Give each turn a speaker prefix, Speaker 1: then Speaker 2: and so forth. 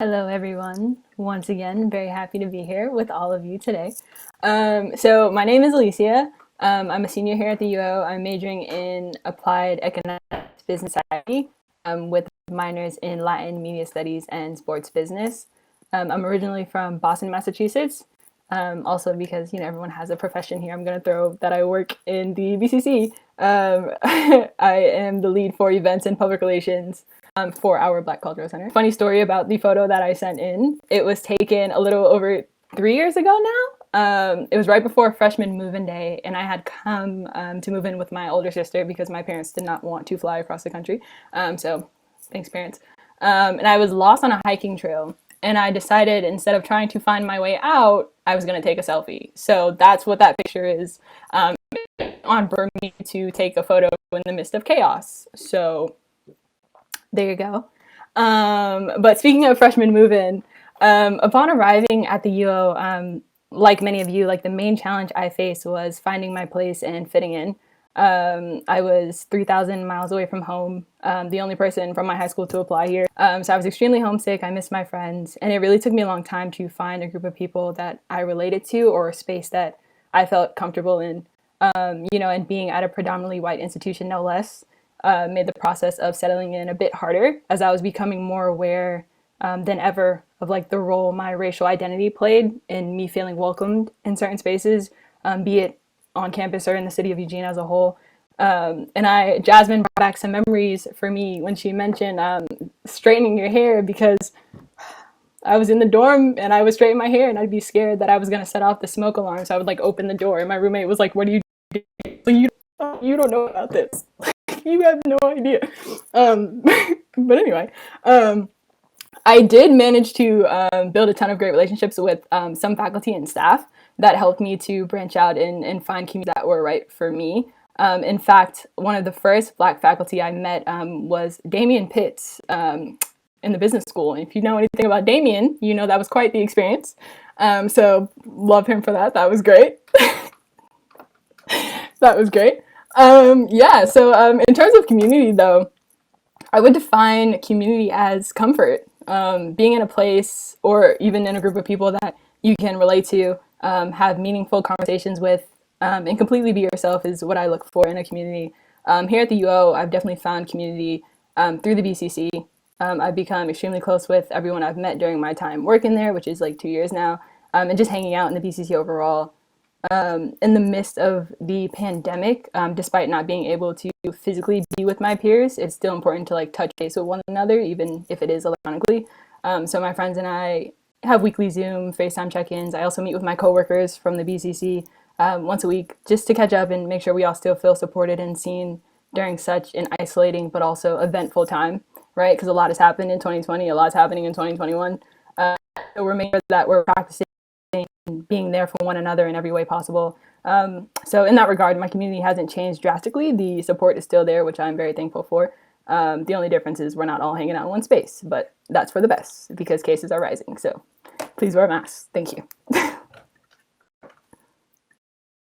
Speaker 1: Hello, everyone. Once again, very happy to be here with all of you today. So my name is Alyeecia. I'm a senior here at the UO. I'm majoring in applied economics, business society, with minors in Latin, media studies, and sports business. I'm originally from Boston, Massachusetts. Also, because everyone has a profession here, I'm going to throw that I work in the BCC. I am the lead for events and public relations for our Black Cultural Center. Funny story about the photo that I sent in. It was taken a little over 3 years ago now. It was right before freshman move-in day, and I had come to move in with my older sister because my parents did not want to fly across the country. So thanks, parents. And I was lost on a hiking trail, and I decided instead of trying to find my way out, I was going to take a selfie. So that's what that picture is on for me to take a photo in the midst of chaos. So there you go. But speaking of freshman move-in, upon arriving at the UO, like many of you, like the main challenge I faced was finding my place and fitting in. I was 3,000 miles away from home, the only person from my high school to apply here. So I was extremely homesick. I missed my friends, and it really took me a long time to find a group of people that I related to or a space that I felt comfortable in. And being at a predominantly white institution, no less, made the process of settling in a bit harder as I was becoming more aware than ever of like the role my racial identity played in me feeling welcomed in certain spaces, be it on campus or in the city of Eugene as a whole. Jasmine brought back some memories for me when she mentioned straightening your hair, because I was in the dorm and I was straightening my hair and I'd be scared that I was going to set off the smoke alarm. So I would like open the door and my roommate was like, "What are you doing?" You don't know about this. You have no idea. But anyway, I did manage to build a ton of great relationships with some faculty and staff that helped me to branch out and find communities that were right for me. In fact, one of the first Black faculty I met was Damian Pitts in the business school. And if you know anything about Damian, you know that was quite the experience. So love him for that. That was great. That was great. So in terms of community, though, I would define community as comfort. Being in a place or even in a group of people that you can relate to, have meaningful conversations with, and completely be yourself is what I look for in a community. Here at the UO, I've definitely found community through the BCC. I've become extremely close with everyone I've met during my time working there, which is like 2 years now, and just hanging out in the BCC overall. In the midst of the pandemic, despite not being able to physically be with my peers, it's still important to like touch base with one another, even if it is electronically. So my friends and I have weekly Zoom, FaceTime check-ins. I also meet with my coworkers from the BCC once a week just to catch up and make sure we all still feel supported and seen during such an isolating but also eventful time, right? Because a lot has happened in 2020, a lot's happening in 2021. So we're making sure that we're practicing being there for one another in every way possible. So in that regard, my community hasn't changed drastically. The support is still there, which I'm very thankful for. The only difference is we're not all hanging out in one space, but that's for the best because cases are rising. So please wear masks. Thank you.